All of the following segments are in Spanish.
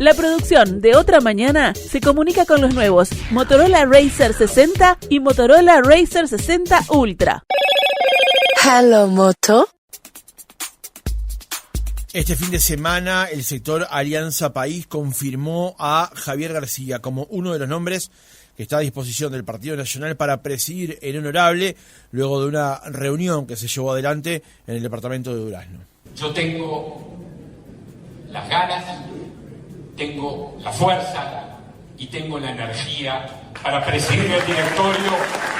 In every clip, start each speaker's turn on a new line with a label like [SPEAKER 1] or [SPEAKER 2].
[SPEAKER 1] La producción de Otra Mañana se comunica con los nuevos Motorola Razr 60 y Motorola Razr 60 Ultra.
[SPEAKER 2] Hello, Moto.
[SPEAKER 3] Este fin de semana, el sector Alianza País confirmó a Javier García como uno de los nombres que está a disposición del Partido Nacional para presidir el honorable luego de una reunión que se llevó adelante en el departamento de Durazno.
[SPEAKER 4] Yo tengo las ganas, tengo la fuerza y tengo la energía para presidir el directorio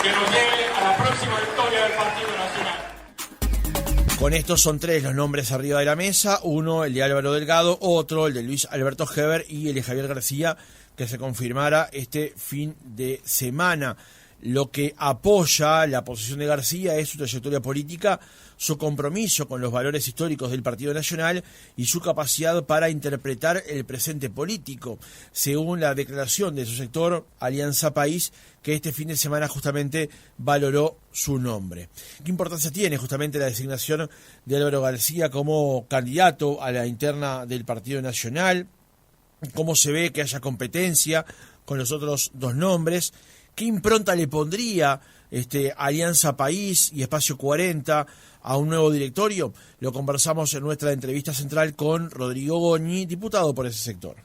[SPEAKER 4] que nos lleve a la próxima victoria del Partido Nacional.
[SPEAKER 3] Con estos son tres los nombres arriba de la mesa, uno el de Álvaro Delgado, otro el de Luis Alberto Heber y el de Javier García, que se confirmará este fin de semana. Lo que apoya la posición de García es su trayectoria política, su compromiso con los valores históricos del Partido Nacional y su capacidad para interpretar el presente político, según la declaración de su sector Alianza País, que este fin de semana justamente valoró su nombre. ¿Qué importancia tiene justamente la designación de Álvaro García como candidato a la interna del Partido Nacional? ¿Cómo se ve que haya competencia con los otros dos nombres? ¿Qué impronta le pondría Alianza País y Espacio 40 a un nuevo directorio? Lo conversamos en nuestra entrevista central con Rodrigo Goñi, diputado por ese sector.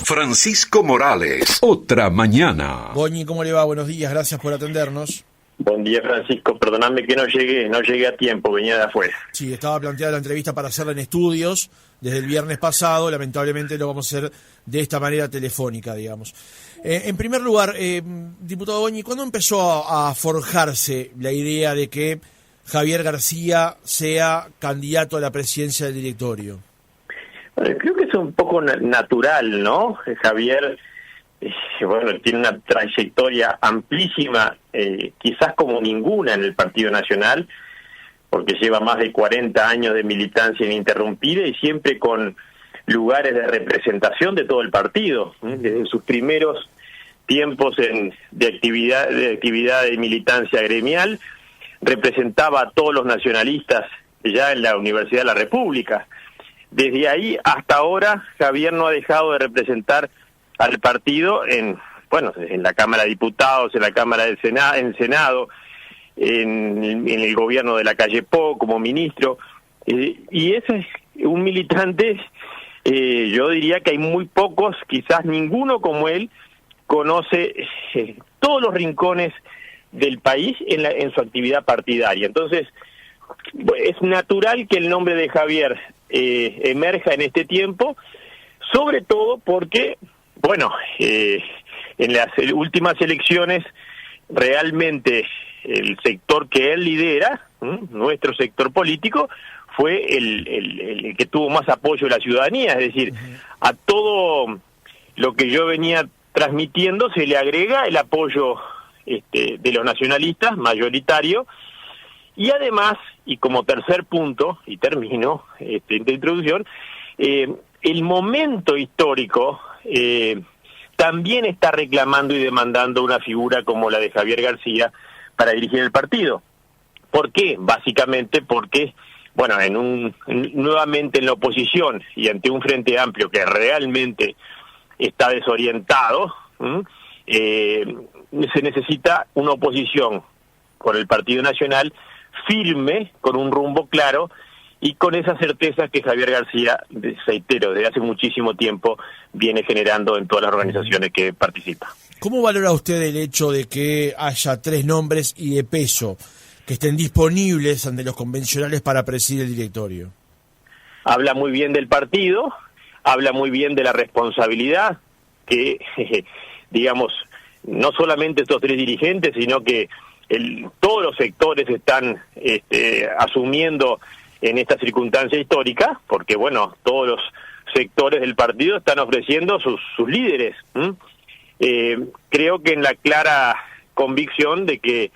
[SPEAKER 5] Francisco Morales, Otra Mañana.
[SPEAKER 3] Goñi, ¿cómo le va? Buenos días, gracias por atendernos.
[SPEAKER 6] Buen día, Francisco. Perdóname que no llegué a tiempo, venía de afuera.
[SPEAKER 3] Sí, estaba planteada la entrevista para hacerla en estudios desde el viernes pasado, lamentablemente lo vamos a hacer de esta manera telefónica, digamos. En primer lugar, diputado Goñi, ¿cuándo empezó a forjarse la idea de que Javier García sea candidato a la presidencia del directorio?
[SPEAKER 6] Bueno, creo que es un poco natural, ¿no? Javier, tiene una trayectoria amplísima, quizás como ninguna en el Partido Nacional, porque lleva más de 40 años de militancia ininterrumpida y siempre con lugares de representación de todo el partido, desde sus primeros tiempos de actividad de militancia gremial, representaba a todos los nacionalistas ya en la Universidad de la República. Desde ahí hasta ahora, Javier no ha dejado de representar al partido en la Cámara de Diputados, en la Cámara del Senado, en el Senado, en el gobierno de la calle Pou como ministro, y ese es un militante, yo diría que hay muy pocos, quizás ninguno como él, conoce todos los rincones del país en su actividad partidaria. Entonces, es natural que el nombre de Javier emerja en este tiempo, sobre todo porque, en las últimas elecciones, realmente el sector que él lidera, nuestro sector político, fue el que tuvo más apoyo de la ciudadanía, es decir, a todo lo que yo venía transmitiendo se le agrega el apoyo de los nacionalistas, mayoritario, y además, y como tercer punto, y termino esta introducción, el momento histórico también está reclamando y demandando una figura como la de Javier García para dirigir el partido. ¿Por qué? Básicamente porque, nuevamente en la oposición y ante un frente amplio que realmente está desorientado, se necesita una oposición con el Partido Nacional firme, con un rumbo claro y con esa certeza que Javier García, reitero, desde hace muchísimo tiempo viene generando en todas las organizaciones que participa.
[SPEAKER 3] ¿Cómo valora usted el hecho de que haya tres nombres y de peso que estén disponibles ante los convencionales para presidir el directorio?
[SPEAKER 6] Habla muy bien del partido, habla muy bien de la responsabilidad que, digamos, no solamente estos tres dirigentes, sino que todos los sectores están asumiendo en esta circunstancia histórica, porque todos los sectores del partido están ofreciendo sus líderes. Creo que en la clara convicción de que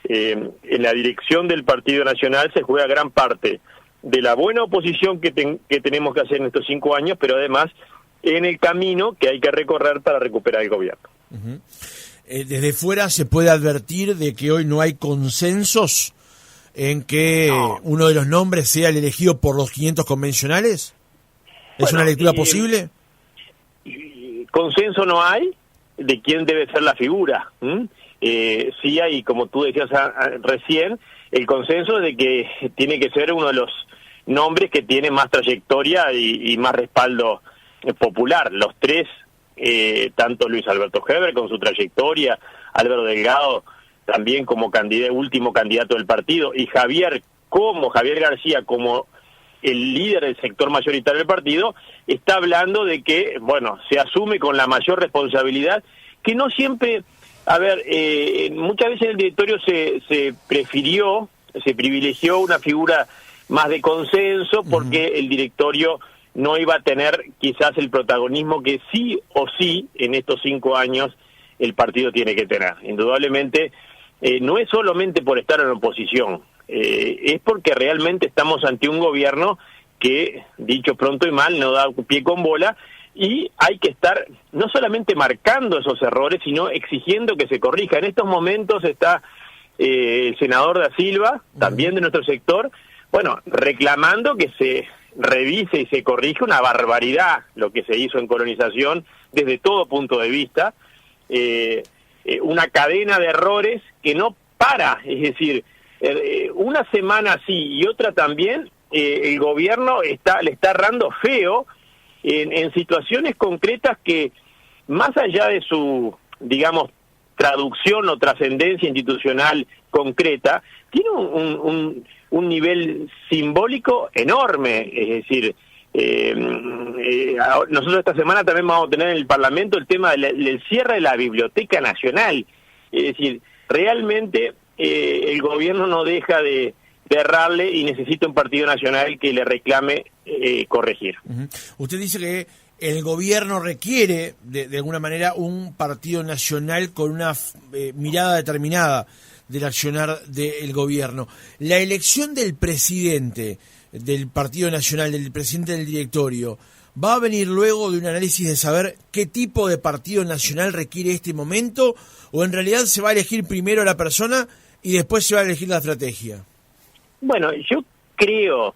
[SPEAKER 6] en la dirección del Partido Nacional se juega gran parte de la buena oposición que tenemos que hacer en estos 5 años, pero además en el camino que hay que recorrer para recuperar el gobierno.
[SPEAKER 3] Desde fuera se puede advertir de que hoy no hay consensos en que uno de los nombres sea el elegido por los 500 convencionales. ¿Es una lectura posible?
[SPEAKER 6] consenso no hay de quién debe ser la figura. Sí hay, como tú decías recién, el consenso de que tiene que ser uno de los nombres que tiene más trayectoria y más respaldo popular. Los tres, tanto Luis Alberto Heber con su trayectoria, Álvaro Delgado también como último candidato del partido, y Javier García como el líder del sector mayoritario del partido, está hablando de que, bueno, se asume con la mayor responsabilidad, que no siempre, muchas veces el directorio se privilegió una figura más de consenso, porque el directorio no iba a tener quizás el protagonismo que sí o sí en estos 5 años el partido tiene que tener. Indudablemente, no es solamente por estar en oposición, es porque realmente estamos ante un gobierno que, dicho pronto y mal, no da pie con bola, y hay que estar no solamente marcando esos errores, sino exigiendo que se corrija. En estos momentos está el senador Da Silva, también de nuestro sector, bueno, reclamando que se revise y se corrija una barbaridad lo que se hizo en colonización desde todo punto de vista, una cadena de errores que no para, es decir, una semana sí y otra también, el gobierno le está errando feo en situaciones concretas que, más allá de su, digamos, traducción o trascendencia institucional concreta, tiene un nivel simbólico enorme. Es decir, nosotros esta semana también vamos a tener en el Parlamento el tema del cierre de la Biblioteca Nacional. Es decir, realmente el gobierno no deja de errarle y necesita un partido nacional que le reclame corregir.
[SPEAKER 3] Usted dice que el gobierno requiere, de alguna manera, un partido nacional con una mirada determinada del accionar del gobierno. La elección del presidente del Partido Nacional, del presidente del directorio, ¿va a venir luego de un análisis de saber qué tipo de partido nacional requiere este momento, o en realidad se va a elegir primero la persona y después se va a elegir la estrategia?
[SPEAKER 6] Bueno, yo creo,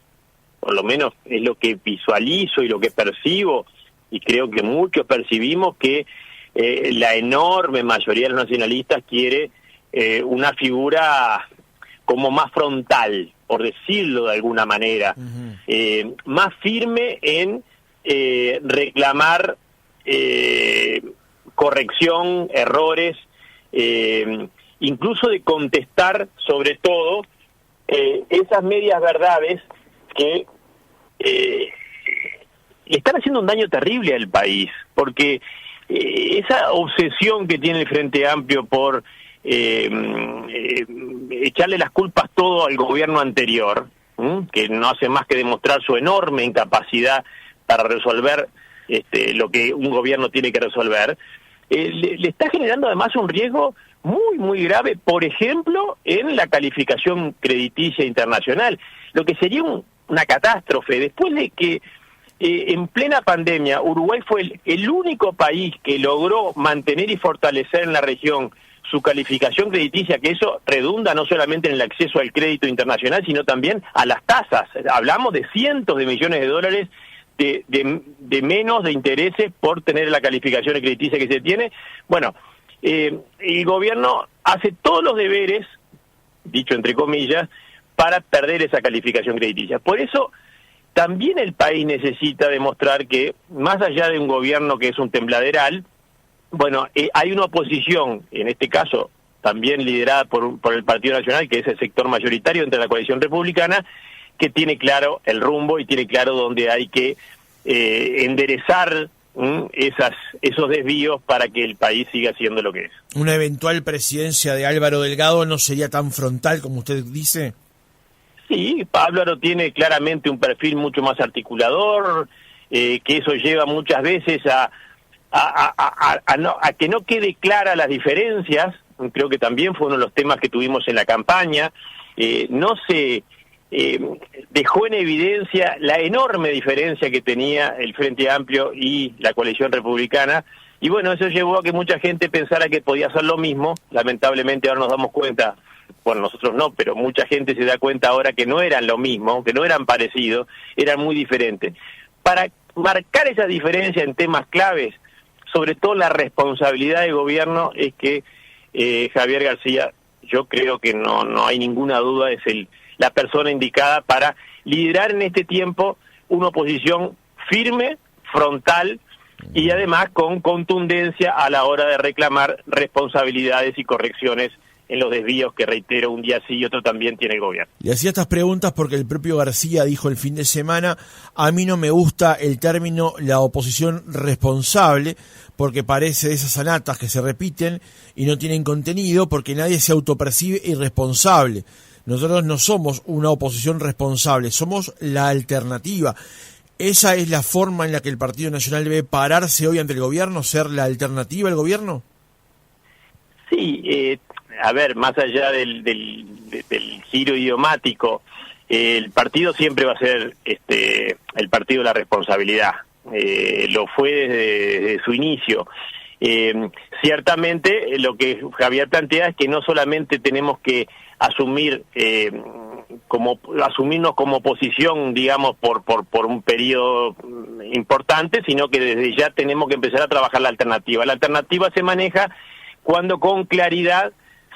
[SPEAKER 6] por lo menos es lo que visualizo y lo que percibo, y creo que muchos percibimos, que la enorme mayoría de los nacionalistas quiere una figura como más frontal, por decirlo de alguna manera, más firme en reclamar corrección, errores, incluso de contestar sobre todo esas medias verdades que le están haciendo un daño terrible al país, porque esa obsesión que tiene el Frente Amplio por echarle las culpas todo al gobierno anterior, que no hace más que demostrar su enorme incapacidad para resolver lo que un gobierno tiene que resolver, le está generando además un riesgo muy, muy grave, por ejemplo, en la calificación crediticia internacional, lo que sería una catástrofe. Después de que en plena pandemia Uruguay fue el único país que logró mantener y fortalecer en la región su calificación crediticia, que eso redunda no solamente en el acceso al crédito internacional, sino también a las tasas. Hablamos de cientos de millones de dólares de menos de intereses por tener la calificación crediticia que se tiene. Bueno, el gobierno hace todos los deberes, dicho entre comillas, para perder esa calificación crediticia. Por eso también el país necesita demostrar que, más allá de un gobierno que es un tembladeral, bueno, hay una oposición, en este caso también liderada por el Partido Nacional, que es el sector mayoritario entre la coalición republicana, que tiene claro el rumbo y tiene claro dónde hay que enderezar esos desvíos para que el país siga siendo lo que es.
[SPEAKER 3] ¿Una eventual presidencia de Álvaro Delgado no sería tan frontal como usted dice?
[SPEAKER 6] Sí, Álvaro tiene claramente un perfil mucho más articulador, que eso lleva muchas veces a que no quede clara las diferencias. Creo que también fue uno de los temas que tuvimos en la campaña. No se dejó en evidencia la enorme diferencia que tenía el Frente Amplio y la coalición republicana, y bueno, eso llevó a que mucha gente pensara que podía hacer lo mismo. Lamentablemente ahora nos damos cuenta, bueno, nosotros no, pero mucha gente se da cuenta ahora que no eran lo mismo, que no eran parecidos, eran muy diferentes. Para marcar esa diferencia en temas claves, sobre todo la responsabilidad de gobierno es que Javier García, yo creo que no hay ninguna duda, es la persona indicada para liderar en este tiempo una oposición firme, frontal y además con contundencia a la hora de reclamar responsabilidades y correcciones en los desvíos que, reitero, un día sí y otro también tiene el gobierno.
[SPEAKER 3] Le hacía estas preguntas porque el propio García dijo el fin de semana: a mí no me gusta el término la oposición responsable, porque parece de esas anatas que se repiten y no tienen contenido, porque nadie se autopercibe irresponsable. Nosotros no somos una oposición responsable, somos la alternativa. ¿Esa es la forma en la que el Partido Nacional debe pararse hoy ante el gobierno, ser la alternativa al gobierno?
[SPEAKER 6] Sí, a ver, más allá del giro idiomático, el partido siempre va a ser el partido de la responsabilidad. Lo fue desde su inicio. Ciertamente, lo que Javier plantea es que no solamente tenemos que asumirnos como oposición, digamos, por un periodo importante, sino que desde ya tenemos que empezar a trabajar la alternativa. La alternativa se maneja cuando con claridad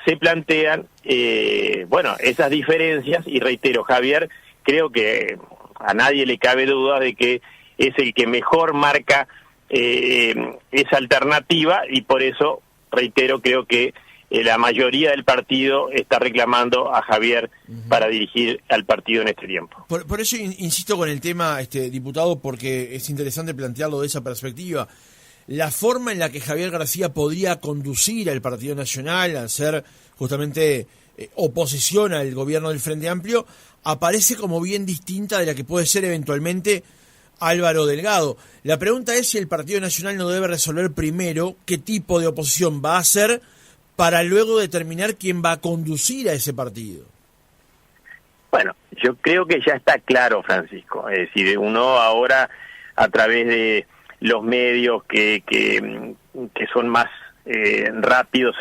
[SPEAKER 6] se plantean esas diferencias, y reitero, Javier, creo que a nadie le cabe duda de que es el que mejor marca esa alternativa, y por eso, reitero, creo que la mayoría del partido está reclamando a Javier para dirigir al partido en este tiempo.
[SPEAKER 3] Por eso insisto con el tema, diputado, porque es interesante plantearlo de esa perspectiva. La forma en la que Javier García podría conducir al Partido Nacional, al ser justamente oposición al gobierno del Frente Amplio, aparece como bien distinta de la que puede ser eventualmente Álvaro Delgado. La pregunta es si el Partido Nacional no debe resolver primero qué tipo de oposición va a hacer para luego determinar quién va a conducir a ese partido.
[SPEAKER 6] Bueno, yo creo que ya está claro, Francisco. Es decir, uno ahora, a través de los medios que son más rápidos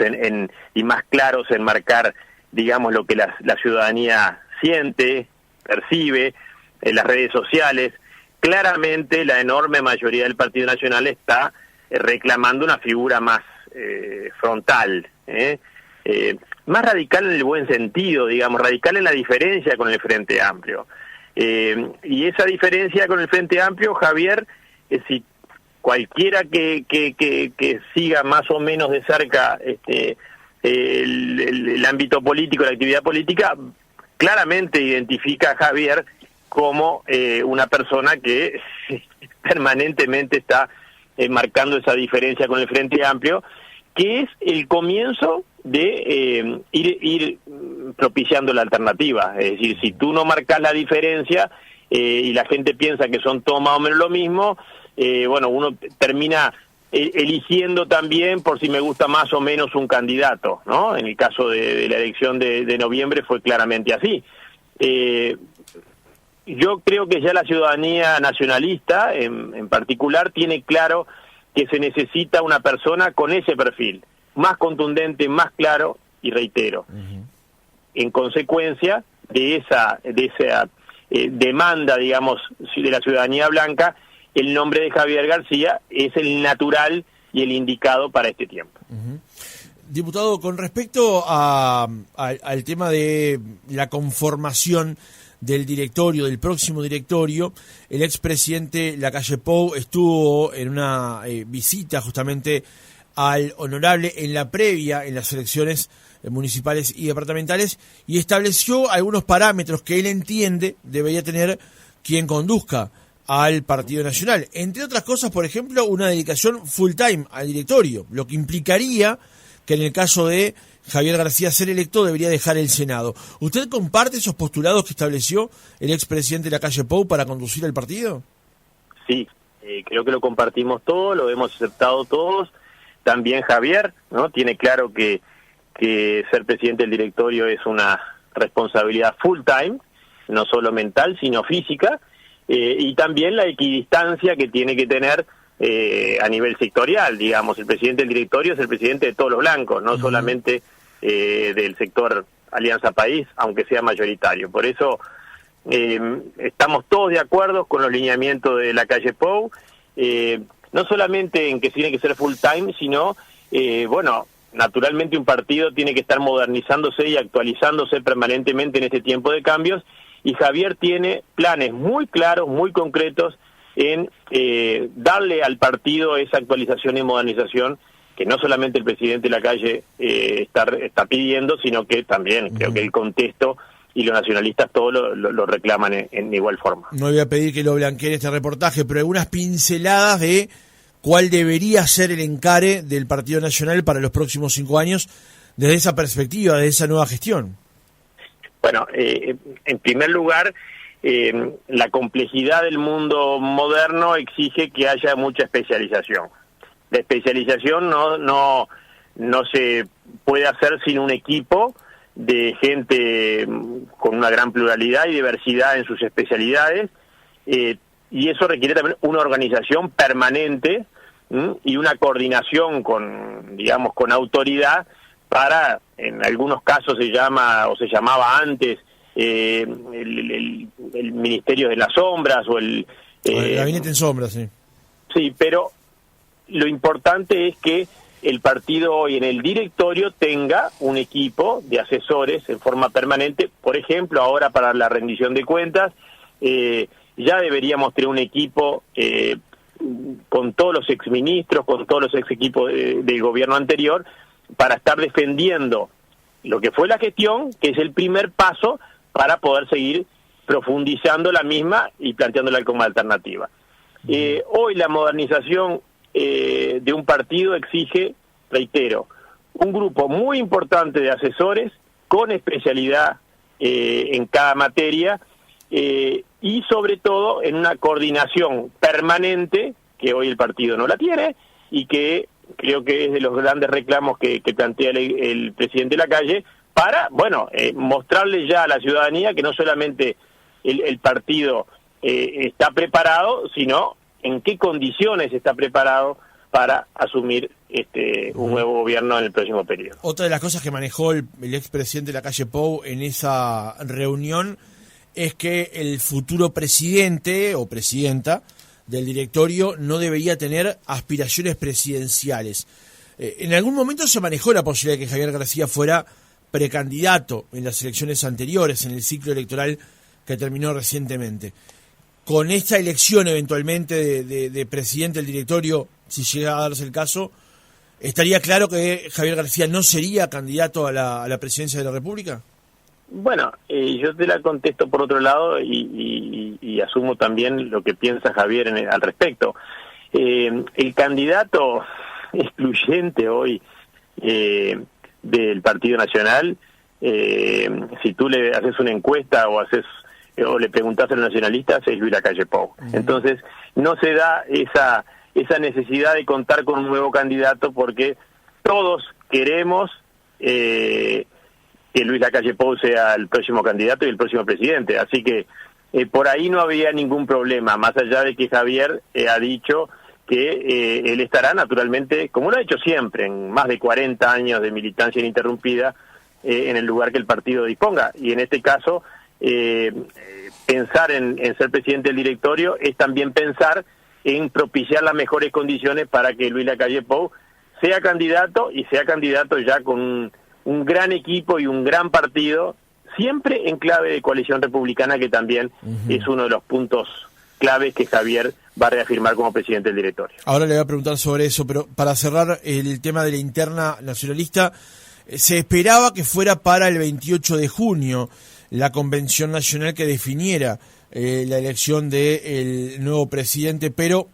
[SPEAKER 6] y más claros en marcar, digamos, lo que la ciudadanía siente, percibe, en las redes sociales, claramente la enorme mayoría del Partido Nacional está reclamando una figura más frontal, más radical en el buen sentido, digamos, radical en la diferencia con el Frente Amplio. Y esa diferencia con el Frente Amplio, Javier, si cualquiera que siga más o menos de cerca el ámbito político, la actividad política, claramente identifica a Javier como una persona que permanentemente está marcando esa diferencia con el Frente Amplio, que es el comienzo de ir propiciando la alternativa. Es decir, si tú no marcas la diferencia y la gente piensa que son todos más o menos lo mismo, uno termina eligiendo también por si me gusta más o menos un candidato, ¿no? En el caso de la elección de noviembre fue claramente así. Yo creo que ya la ciudadanía nacionalista, en particular, tiene claro que se necesita una persona con ese perfil, más contundente, más claro, y reitero, en consecuencia de esa demanda, digamos, de la ciudadanía blanca, el nombre de Javier García es el natural y el indicado para este tiempo.
[SPEAKER 3] Diputado, con respecto al tema de la conformación del directorio, del próximo directorio, el expresidente Lacalle Pou estuvo en una visita justamente al honorable en la previa, en las elecciones municipales y departamentales, y estableció algunos parámetros que él entiende debería tener quien conduzca al Partido Nacional. Entre otras cosas, por ejemplo, una dedicación full time al directorio, lo que implicaría que en el caso de Javier García ser electo debería dejar el Senado. ¿Usted comparte esos postulados que estableció el expresidente Lacalle Pou para conducir el partido?
[SPEAKER 6] Sí, creo que lo compartimos todos, lo hemos aceptado todos. También Javier, ¿no? Tiene claro que ser presidente del directorio es una responsabilidad full time, no solo mental, sino física, y también la equidistancia que tiene que tener a nivel sectorial, digamos. El presidente del directorio es el presidente de todos los blancos, no solamente del sector Alianza País, aunque sea mayoritario. Por eso estamos todos de acuerdo con los lineamientos de Lacalle Pou. no solamente en que tiene que ser full time, sino, bueno, naturalmente un partido tiene que estar modernizándose y actualizándose permanentemente en este tiempo de cambios, y Javier tiene planes muy claros, muy concretos en darle al partido esa actualización y modernización que no solamente el presidente Lacalle está pidiendo, sino que también creo que el contexto y los nacionalistas todos lo reclaman en igual forma.
[SPEAKER 3] No voy a pedir que lo blanqueen este reportaje, pero algunas pinceladas de cuál debería ser el encare del Partido Nacional para los próximos 5 años desde esa perspectiva, de esa nueva gestión.
[SPEAKER 6] Bueno, en primer lugar, la complejidad del mundo moderno exige que haya mucha especialización. La especialización no se puede hacer sin un equipo de gente con una gran pluralidad y diversidad en sus especialidades, y eso requiere también una organización permanente y una coordinación con autoridad para, en algunos casos se llamaba antes el Ministerio de las Sombras o el
[SPEAKER 3] Gabinete en Sombras, sí.
[SPEAKER 6] Sí, pero lo importante es que el partido hoy en el directorio tenga un equipo de asesores en forma permanente. Por ejemplo, ahora para la rendición de cuentas, ya deberíamos tener un equipo con todos los exministros, con todos los ex equipos del gobierno anterior, para estar defendiendo lo que fue la gestión, que es el primer paso para poder seguir profundizando la misma y planteándola como alternativa. Hoy la modernización de un partido exige, reitero, un grupo muy importante de asesores con especialidad en cada materia, y sobre todo en una coordinación permanente, que hoy el partido no la tiene, y que creo que es de los grandes reclamos que plantea el presidente Lacalle, para, mostrarle ya a la ciudadanía que no solamente el partido está preparado, sino en qué condiciones está preparado para asumir un nuevo gobierno en el próximo periodo.
[SPEAKER 3] Otra de las cosas que manejó el expresidente Lacalle Pou en esa reunión es que el futuro presidente o presidenta del directorio no debería tener aspiraciones presidenciales. En algún momento se manejó la posibilidad de que Javier García fuera precandidato en las elecciones anteriores, en el ciclo electoral que terminó recientemente. Con esta elección eventualmente de presidente del directorio, si llega a darse el caso, ¿estaría claro que Javier García no sería candidato a la presidencia de la República?
[SPEAKER 6] Bueno, yo te la contesto por otro lado y asumo también lo que piensa Javier al respecto. El candidato excluyente hoy del Partido Nacional, si tú le haces una encuesta o le preguntás a los nacionalistas, es Luis Lacalle Pou. Entonces, no se da esa necesidad de contar con un nuevo candidato, porque todos queremos que Luis Lacalle Pou sea el próximo candidato y el próximo presidente. Así que por ahí no había ningún problema, más allá de que Javier ha dicho que él estará naturalmente, como lo ha hecho siempre, en más de 40 años de militancia ininterrumpida, en el lugar que el partido disponga. Y en este caso, pensar en ser presidente del directorio es también pensar en propiciar las mejores condiciones para que Luis Lacalle Pou sea candidato, y sea candidato ya con un gran equipo y un gran partido, siempre en clave de coalición republicana, que también es uno de los puntos claves que Javier va a reafirmar como presidente del directorio.
[SPEAKER 3] Ahora le voy a preguntar sobre eso, pero para cerrar el tema de la interna nacionalista, se esperaba que fuera para el 28 de junio la convención nacional que definiera la elección del nuevo presidente, pero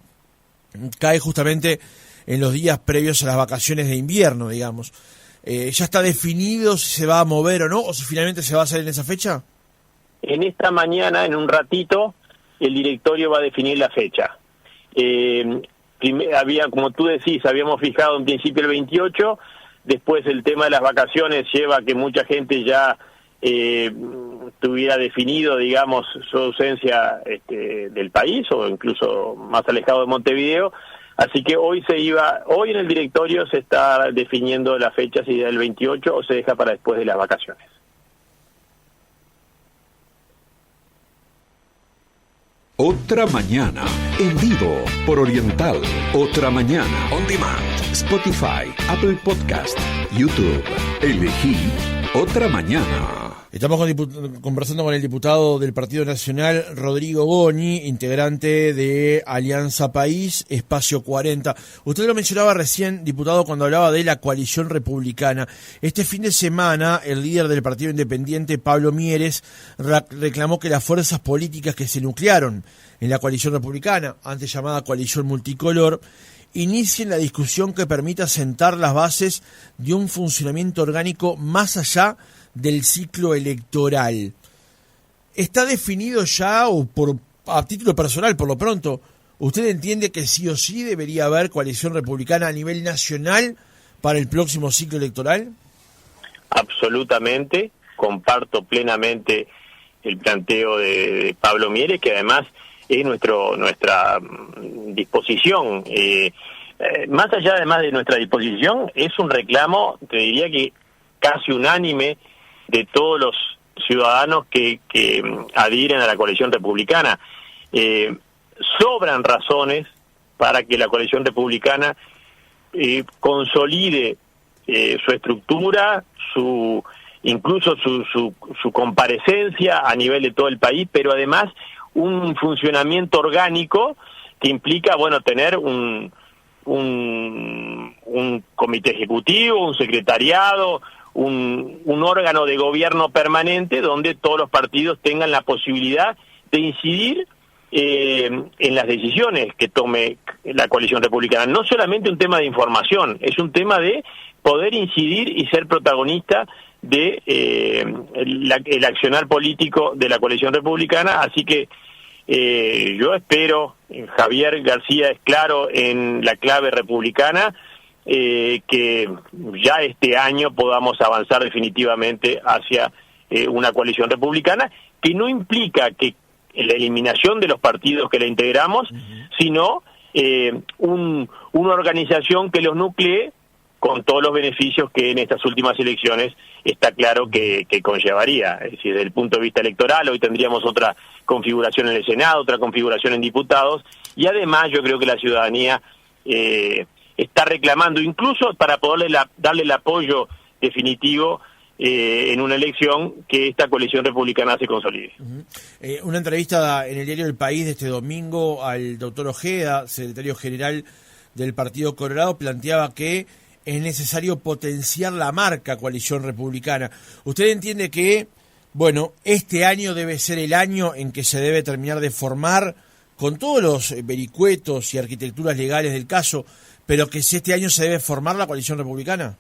[SPEAKER 3] cae justamente en los días previos a las vacaciones de invierno, digamos. ¿Ya está definido si se va a mover o no, o si finalmente se va a hacer en esa fecha?
[SPEAKER 6] En esta mañana, en un ratito, el directorio va a definir la fecha. Como tú decís, habíamos fijado en principio el 28, después el tema de las vacaciones lleva a que mucha gente ya tuviera definido, digamos, su ausencia del país, o incluso más alejado de Montevideo. Así que hoy en el directorio se está definiendo la fecha, si del 28 o se deja para después de las vacaciones.
[SPEAKER 5] Otra Mañana, en vivo por Oriental. Otra Mañana, on demand, Spotify, Apple Podcast, YouTube. Elegí Otra Mañana.
[SPEAKER 3] Estamos conversando con el diputado del Partido Nacional, Rodrigo Goni, integrante de Alianza País, Espacio 40. Usted lo mencionaba recién, diputado, cuando hablaba de la coalición republicana. Este fin de semana, el líder del Partido Independiente, Pablo Mieres, reclamó que las fuerzas políticas que se nuclearon en la coalición republicana, antes llamada coalición multicolor, inicien la discusión que permita sentar las bases de un funcionamiento orgánico más allá del ciclo electoral. ¿Está definido ya, o a título personal, por lo pronto, usted entiende que sí o sí debería haber coalición republicana a nivel nacional para el próximo ciclo electoral?
[SPEAKER 6] Absolutamente, comparto plenamente el planteo de Pablo Mieres, que además es nuestra disposición. Más allá además de nuestra disposición, es un reclamo, te diría que casi unánime, de todos los ciudadanos que adhieren a la coalición republicana. Sobran razones para que la coalición republicana consolide su estructura, incluso su comparecencia a nivel de todo el país, pero además un funcionamiento orgánico que implica, tener un comité ejecutivo, un secretariado, un órgano de gobierno permanente donde todos los partidos tengan la posibilidad de incidir en las decisiones que tome la coalición republicana. No solamente un tema de información, es un tema de poder incidir y ser protagonista de el accionar político de la coalición republicana. Así que yo espero, Javier García es claro en la clave republicana, que ya este año podamos avanzar definitivamente hacia una coalición republicana, que no implica que la eliminación de los partidos que la integramos, sino una organización que los nuclee con todos los beneficios que en estas últimas elecciones está claro que conllevaría. Es decir, desde el punto de vista electoral, hoy tendríamos otra configuración en el Senado, otra configuración en diputados, y además yo creo que la ciudadanía está reclamando, incluso para poderle darle el apoyo definitivo en una elección, que esta coalición republicana se consolide.
[SPEAKER 3] Una entrevista en el diario El País de este domingo al doctor Ojeda, secretario general del Partido Colorado, planteaba que es necesario potenciar la marca coalición republicana. ¿Usted entiende que, este año debe ser el año en que se debe terminar de formar, con todos los vericuetos y arquitecturas legales del caso, pero que si este año se debe formar la coalición republicana?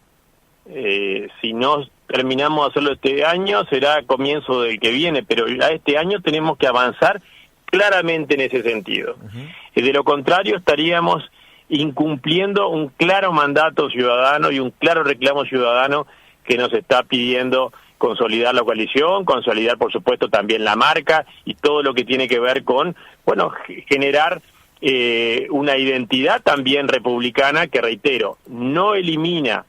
[SPEAKER 6] Si no terminamos de hacerlo este año, será comienzo del que viene, pero ya este año tenemos que avanzar claramente en ese sentido. De lo contrario, estaríamos incumpliendo un claro mandato ciudadano y un claro reclamo ciudadano que nos está pidiendo consolidar la coalición, consolidar por supuesto también la marca y todo lo que tiene que ver con, generar una identidad también republicana que, reitero, no elimina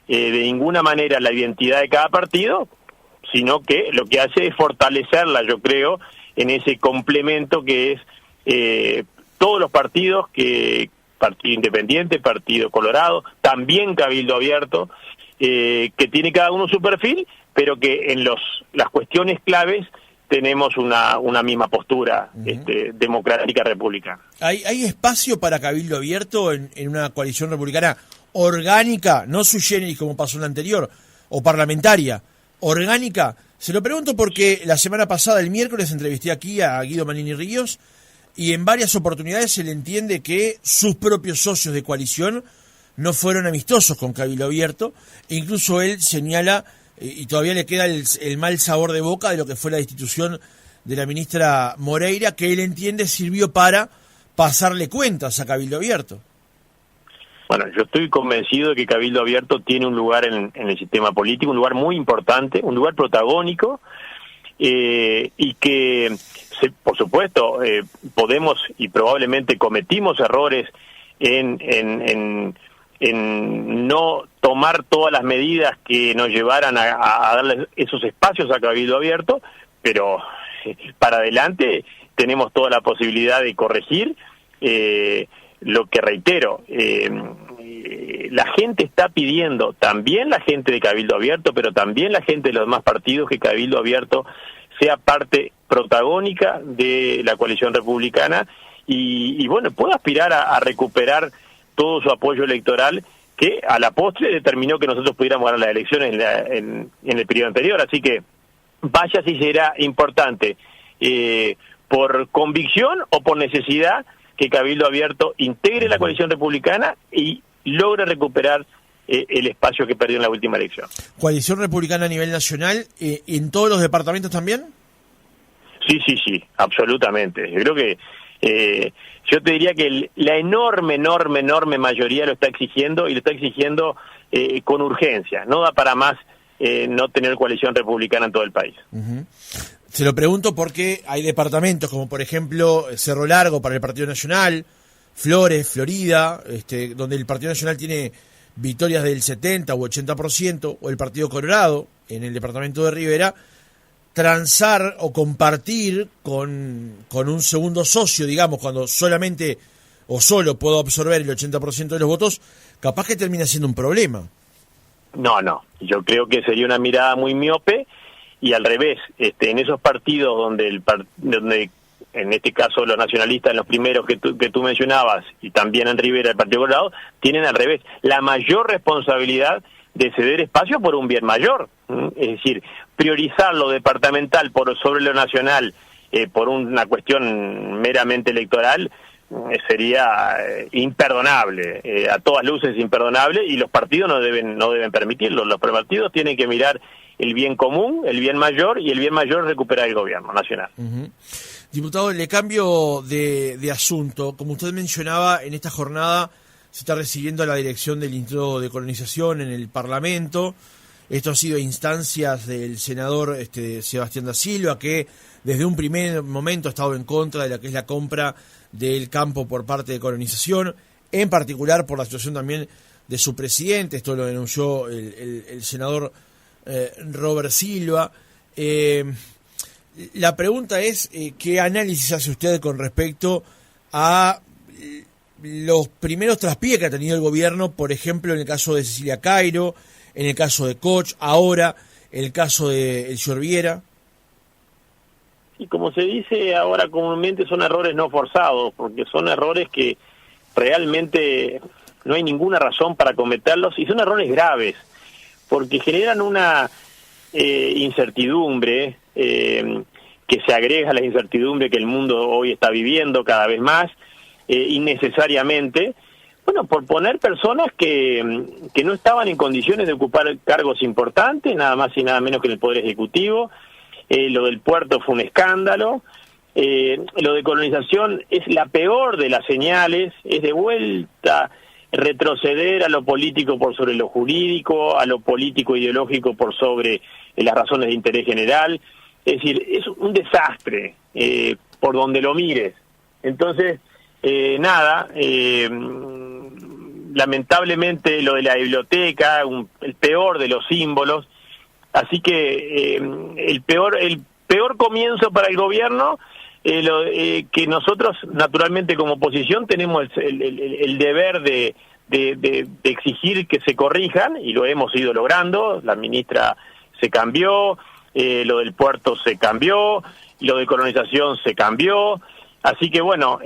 [SPEAKER 6] de ninguna manera la identidad de cada partido, sino que lo que hace es fortalecerla, yo creo, en ese complemento que es todos los partidos, Partido Independiente, Partido Colorado, también Cabildo Abierto, que tiene cada uno su perfil, pero que en las cuestiones claves tenemos una misma postura democrática republicana.
[SPEAKER 3] ¿Hay espacio para Cabildo Abierto en una coalición republicana orgánica, no sui generis como pasó en la anterior, o parlamentaria, orgánica? Se lo pregunto porque la semana pasada, el miércoles, entrevisté aquí a Guido Manini Ríos, y en varias oportunidades se le entiende que sus propios socios de coalición no fueron amistosos con Cabildo Abierto, e incluso él señala, y todavía le queda el mal sabor de boca de lo que fue la destitución de la ministra Moreira, que él entiende sirvió para pasarle cuentas a Cabildo Abierto.
[SPEAKER 6] Yo estoy convencido de que Cabildo Abierto tiene un lugar en el sistema político, un lugar muy importante, un lugar protagónico, y que, por supuesto, podemos y probablemente cometimos errores en no tomar todas las medidas que nos llevaran a darle esos espacios a Cabildo Abierto, pero para adelante tenemos toda la posibilidad de corregir. Lo que reitero, la gente está pidiendo, también la gente de Cabildo Abierto, pero también la gente de los demás partidos, que Cabildo Abierto sea parte protagónica de la coalición republicana y bueno, pueda aspirar a recuperar todo su apoyo electoral, que a la postre determinó que nosotros pudiéramos ganar las elecciones en el periodo anterior. Así que vaya si será importante, por convicción o por necesidad, que Cabildo Abierto integre la coalición republicana y logre recuperar el espacio que perdió en la última elección.
[SPEAKER 3] ¿Coalición republicana a nivel nacional, en todos los departamentos también?
[SPEAKER 6] Sí, absolutamente. Yo creo que, yo te diría que la enorme mayoría lo está exigiendo, y lo está exigiendo con urgencia. No da para más no tener coalición republicana en todo el país.
[SPEAKER 3] Uh-huh. Se lo pregunto porque hay departamentos como por ejemplo Cerro Largo para el Partido Nacional, Flores, Florida, donde el Partido Nacional tiene victorias del 70 u 80%, o el Partido Colorado en el departamento de Rivera, transar o compartir con un segundo socio, digamos, cuando solamente o solo puedo absorber el 80% de los votos, capaz que termina siendo un problema.
[SPEAKER 6] No, yo creo que sería una mirada muy miope. Y al revés, en esos partidos donde en este caso los nacionalistas, en los primeros que tú mencionabas, y también en Rivera, el Partido Colorado, tienen al revés la mayor responsabilidad de ceder espacio por un bien mayor. Es decir, priorizar lo departamental sobre lo nacional por una cuestión meramente electoral sería imperdonable, a todas luces imperdonable, y los partidos no deben permitirlo. Los partidos tienen que mirar el bien común, el bien mayor, y el bien mayor recuperar el gobierno nacional.
[SPEAKER 3] Uh-huh. Diputado, le cambio de asunto. Como usted mencionaba, en esta jornada se está recibiendo la dirección del Instituto de Colonización en el Parlamento. Esto ha sido a instancias del senador Sebastián da Silva, que desde un primer momento ha estado en contra de lo que es la compra del campo por parte de Colonización, en particular por la situación también de su presidente. Esto lo denunció el senador Robert Silva. La pregunta es, ¿qué análisis hace usted con respecto a los primeros traspiés que ha tenido el gobierno, por ejemplo, en el caso de Cecilia Cairo, en el caso de Koch, ahora el caso de El señor Viera?
[SPEAKER 6] Y como se dice ahora comúnmente, son errores no forzados, porque son errores que realmente no hay ninguna razón para cometerlos, y son errores graves, porque generan una incertidumbre que se agrega a la incertidumbre que el mundo hoy está viviendo cada vez más, innecesariamente, bueno, por poner personas que no estaban en condiciones de ocupar cargos importantes, nada más y nada menos que en el Poder Ejecutivo. Lo del puerto fue un escándalo. Lo de Colonización es la peor de las señales, es de vuelta retroceder a lo político por sobre lo jurídico, a lo político ideológico por sobre las razones de interés general. Es decir, es un desastre por donde lo mires. Entonces, lamentablemente lo de la biblioteca, el peor de los símbolos. Así que el peor comienzo para el gobierno, que nosotros naturalmente como oposición tenemos el deber de exigir que se corrijan, y lo hemos ido logrando. La ministra se cambió, lo del puerto se cambió, lo de Colonización se cambió. Así que bueno,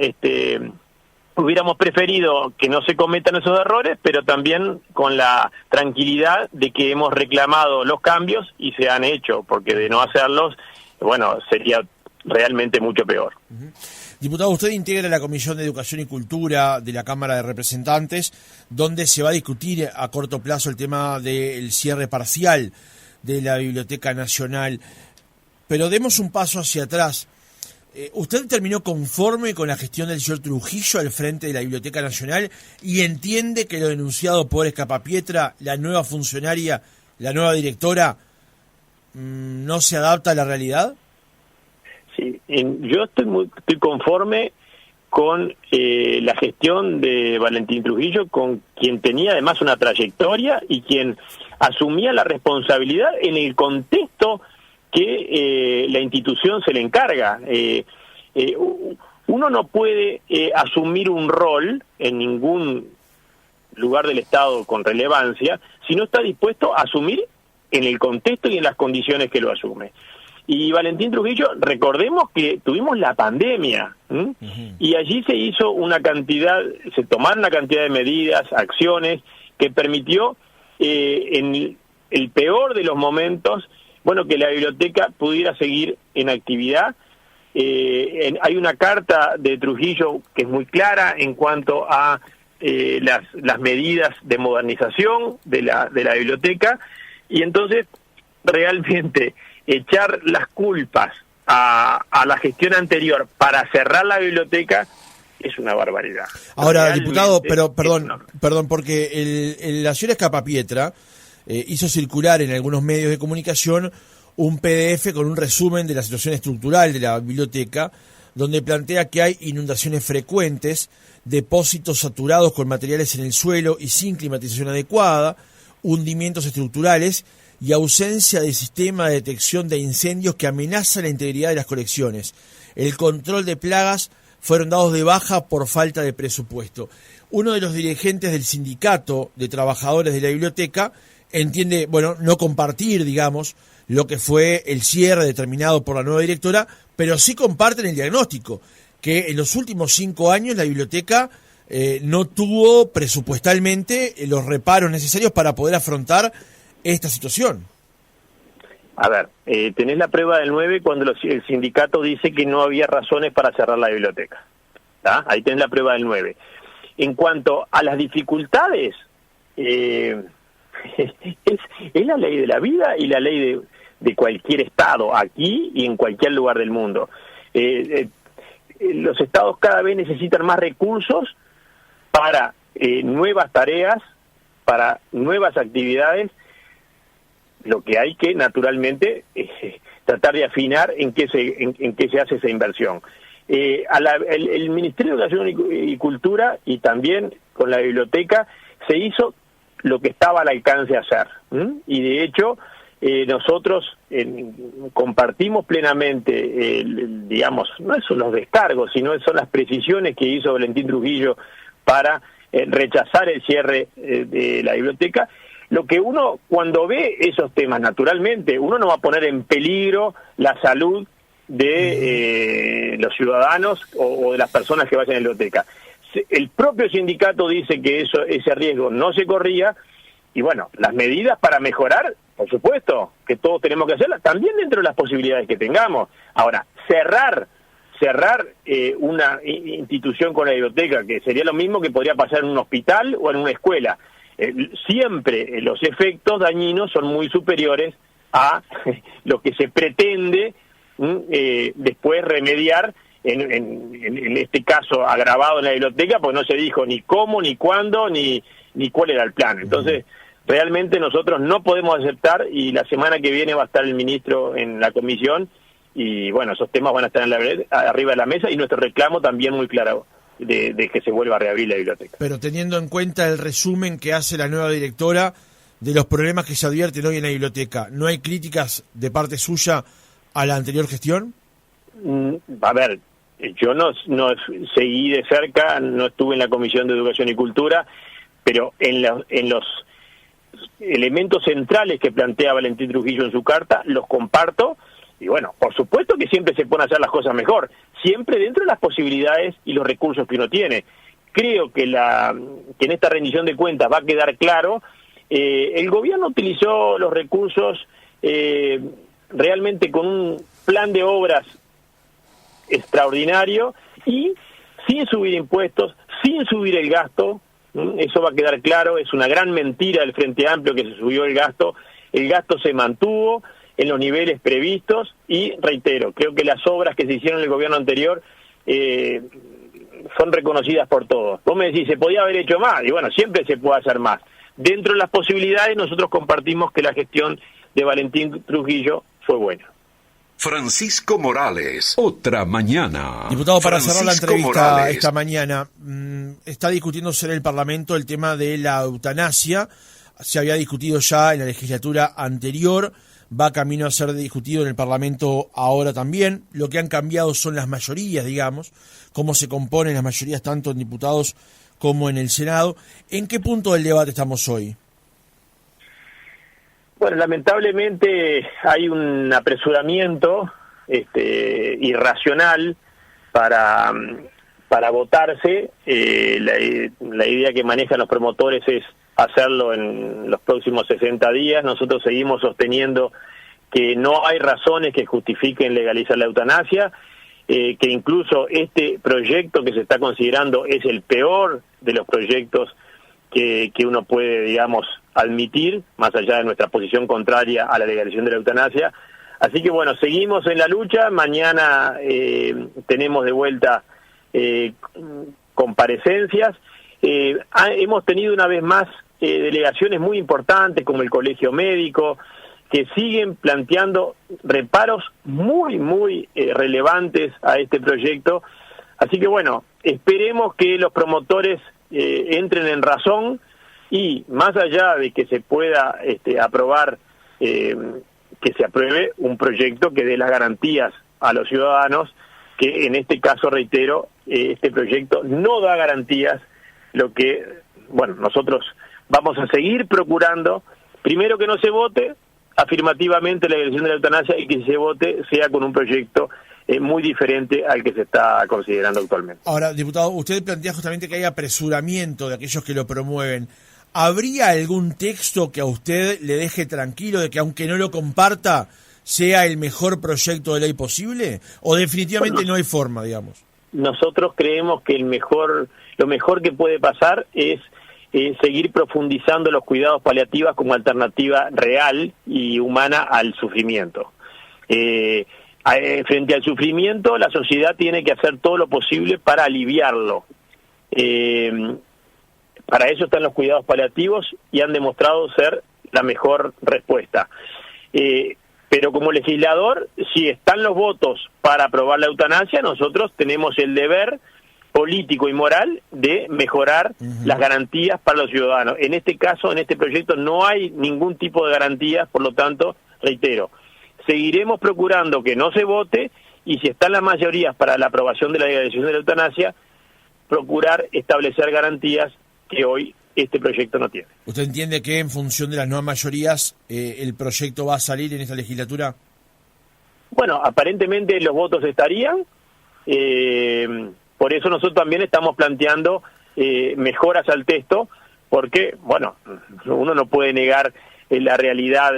[SPEAKER 6] hubiéramos preferido que no se cometan esos errores, pero también con la tranquilidad de que hemos reclamado los cambios y se han hecho, porque de no hacerlos, bueno, sería realmente mucho peor.
[SPEAKER 3] Uh-huh. Diputado, usted integra la Comisión de Educación y Cultura de la Cámara de Representantes, donde se va a discutir a corto plazo el tema del cierre parcial de la Biblioteca Nacional. Pero demos un paso hacia atrás. ¿Usted terminó conforme con la gestión del señor Trujillo al frente de la Biblioteca Nacional y entiende que lo denunciado por Escapapietra, la nueva funcionaria, la nueva directora, no se adapta a la realidad?
[SPEAKER 6] Sí, yo estoy conforme con la gestión de Valentín Trujillo, con quien tenía además una trayectoria y quien asumía la responsabilidad en el contexto que la institución se le encarga. Uno no puede asumir un rol en ningún lugar del Estado con relevancia si no está dispuesto a asumir en el contexto y en las condiciones que lo asume. Y Valentín Trujillo, recordemos que tuvimos la pandemia, y allí se tomaron una cantidad de medidas, acciones, que permitió en el peor de los momentos, que la biblioteca pudiera seguir en actividad. Hay una carta de Trujillo que es muy clara en cuanto a las medidas de modernización de la biblioteca, y entonces realmente echar las culpas a la gestión anterior para cerrar la biblioteca es una barbaridad.
[SPEAKER 3] Ahora,
[SPEAKER 6] realmente,
[SPEAKER 3] diputado, pero perdón, porque la señora Escapapietra hizo circular en algunos medios de comunicación un PDF con un resumen de la situación estructural de la biblioteca, donde plantea que hay inundaciones frecuentes, depósitos saturados con materiales en el suelo y sin climatización adecuada, hundimientos estructurales y ausencia de sistema de detección de incendios que amenaza la integridad de las colecciones. El control de plagas fueron dados de baja por falta de presupuesto. Uno de los dirigentes del sindicato de trabajadores de la biblioteca entiende, no compartir, lo que fue el cierre determinado por la nueva directora, pero sí comparten el diagnóstico, que en los últimos 5 años la biblioteca no tuvo presupuestalmente los reparos necesarios para poder afrontar esta situación.
[SPEAKER 6] A ver, tenés la prueba del 9 cuando el sindicato dice que no había razones para cerrar la biblioteca. ¿Tá? Ahí tenés la prueba del 9. En cuanto a las dificultades, es la ley de la vida y la ley de cualquier estado, aquí y en cualquier lugar del mundo. Los estados cada vez necesitan más recursos para nuevas tareas, para nuevas actividades. Lo que hay que, naturalmente, tratar de afinar en qué se hace esa inversión. El Ministerio de Educación y Cultura, y también con la biblioteca, se hizo lo que estaba al alcance de hacer. Y de hecho, nosotros compartimos plenamente, no son los descargos, sino son las precisiones que hizo Valentín Trujillo para rechazar el cierre de la biblioteca. Lo que uno, cuando ve esos temas, naturalmente, uno no va a poner en peligro la salud de los ciudadanos o de las personas que vayan a la biblioteca. El propio sindicato dice que ese riesgo no se corría, y las medidas para mejorar, por supuesto, que todos tenemos que hacerlas, también dentro de las posibilidades que tengamos. Ahora, cerrar una institución con la biblioteca, que sería lo mismo que podría pasar en un hospital o en una escuela. Siempre los efectos dañinos son muy superiores a lo que se pretende después remediar, en este caso agravado en la biblioteca, pues no se dijo ni cómo, ni cuándo, ni cuál era el plan. Entonces, realmente nosotros no podemos aceptar, y la semana que viene va a estar el ministro en la comisión, y esos temas van a estar arriba de la mesa, y nuestro reclamo también muy claro de que se vuelva a reabrir la biblioteca.
[SPEAKER 3] Pero teniendo en cuenta el resumen que hace la nueva directora de los problemas que se advierten hoy en la biblioteca, ¿no hay críticas de parte suya a la anterior gestión?
[SPEAKER 6] A ver, yo no seguí de cerca, no estuve en la Comisión de Educación y Cultura, pero en los elementos centrales que plantea Valentín Trujillo en su carta, los comparto. Y por supuesto que siempre se pueden hacer las cosas mejor, siempre dentro de las posibilidades y los recursos que uno tiene. Creo que en esta rendición de cuentas va a quedar claro, el gobierno utilizó los recursos realmente con un plan de obras extraordinario y sin subir impuestos, sin subir el gasto. Eso va a quedar claro. Es una gran mentira del Frente Amplio que se subió el gasto se mantuvo en los niveles previstos, y reitero, creo que las obras que se hicieron en el gobierno anterior son reconocidas por todos. Vos me decís, ¿se podía haber hecho más? Y siempre se puede hacer más. Dentro de las posibilidades, nosotros compartimos que la gestión de Valentín Trujillo fue buena.
[SPEAKER 5] Francisco Morales, Otra Mañana.
[SPEAKER 3] Diputado, para cerrar la entrevista
[SPEAKER 5] Morales.
[SPEAKER 3] Esta mañana, está discutiéndose en el Parlamento el tema de la eutanasia. Se había discutido ya en la legislatura anterior. va camino a ser discutido en el Parlamento ahora también. Lo que han cambiado son las mayorías, digamos, cómo se componen las mayorías tanto en diputados como en el Senado. ¿En qué punto del debate estamos hoy?
[SPEAKER 6] Bueno, lamentablemente hay un apresuramiento irracional para votarse. La idea que manejan los promotores es hacerlo en los próximos 60 días. Nosotros seguimos sosteniendo que no hay razones que justifiquen legalizar la eutanasia, que incluso este proyecto que se está considerando es el peor de los proyectos que uno puede, digamos, admitir, más allá de nuestra posición contraria a la legalización de la eutanasia. Así que bueno, seguimos en la lucha. Mañana tenemos de vuelta comparecencias. Hemos tenido una vez más delegaciones muy importantes como el Colegio Médico, que siguen planteando reparos muy relevantes a este proyecto. Así que bueno, esperemos que los promotores entren en razón y más allá de que se pueda aprobar, que se apruebe un proyecto que dé las garantías a los ciudadanos, que en este caso, reitero, este proyecto no da garantías, lo que, bueno, nosotros vamos a seguir procurando, primero que no se vote afirmativamente la legalización de la eutanasia y que se vote sea con un proyecto muy diferente al que se está considerando actualmente.
[SPEAKER 3] Ahora, diputado, usted plantea justamente que hay apresuramiento de aquellos que lo promueven. ¿Habría algún texto que a usted le deje tranquilo de que aunque no lo comparta sea el mejor proyecto de ley posible? ¿O definitivamente no hay forma, digamos?
[SPEAKER 6] Nosotros creemos que lo mejor que puede pasar es seguir profundizando los cuidados paliativos como alternativa real y humana al sufrimiento. Frente al sufrimiento, la sociedad tiene que hacer todo lo posible para aliviarlo. Para eso están los cuidados paliativos y han demostrado ser la mejor respuesta. Pero como legislador, si están los votos para aprobar la eutanasia, nosotros tenemos el deber político y moral de mejorar las garantías para los ciudadanos. En este caso, en este proyecto, no hay ningún tipo de garantías, por lo tanto, reitero, seguiremos procurando que no se vote y si están las mayorías para la aprobación de la legalización de la eutanasia, procurar establecer garantías que hoy este proyecto no tiene.
[SPEAKER 3] ¿Usted entiende que en función de las nuevas mayorías el proyecto va a salir en esta legislatura?
[SPEAKER 6] Bueno, aparentemente los votos estarían, por eso nosotros también estamos planteando mejoras al texto, porque, bueno, uno no puede negar la realidad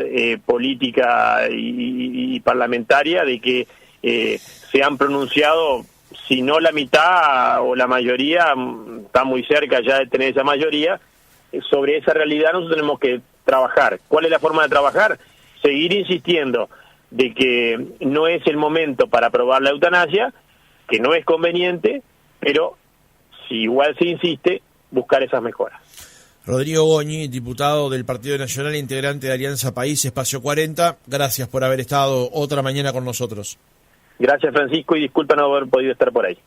[SPEAKER 6] política y parlamentaria de que se han pronunciado, si no la mitad o la mayoría, está muy cerca ya de tener esa mayoría, sobre esa realidad nosotros tenemos que trabajar. ¿Cuál es la forma de trabajar? Seguir insistiendo de que no es el momento para aprobar la eutanasia, que no es conveniente, pero si igual se insiste, buscar esas mejoras.
[SPEAKER 3] Rodrigo Goñi, diputado del Partido Nacional, integrante de Alianza País, Espacio 40, gracias por haber estado otra mañana con nosotros.
[SPEAKER 6] Gracias, Francisco, y disculpa no haber podido estar por ahí.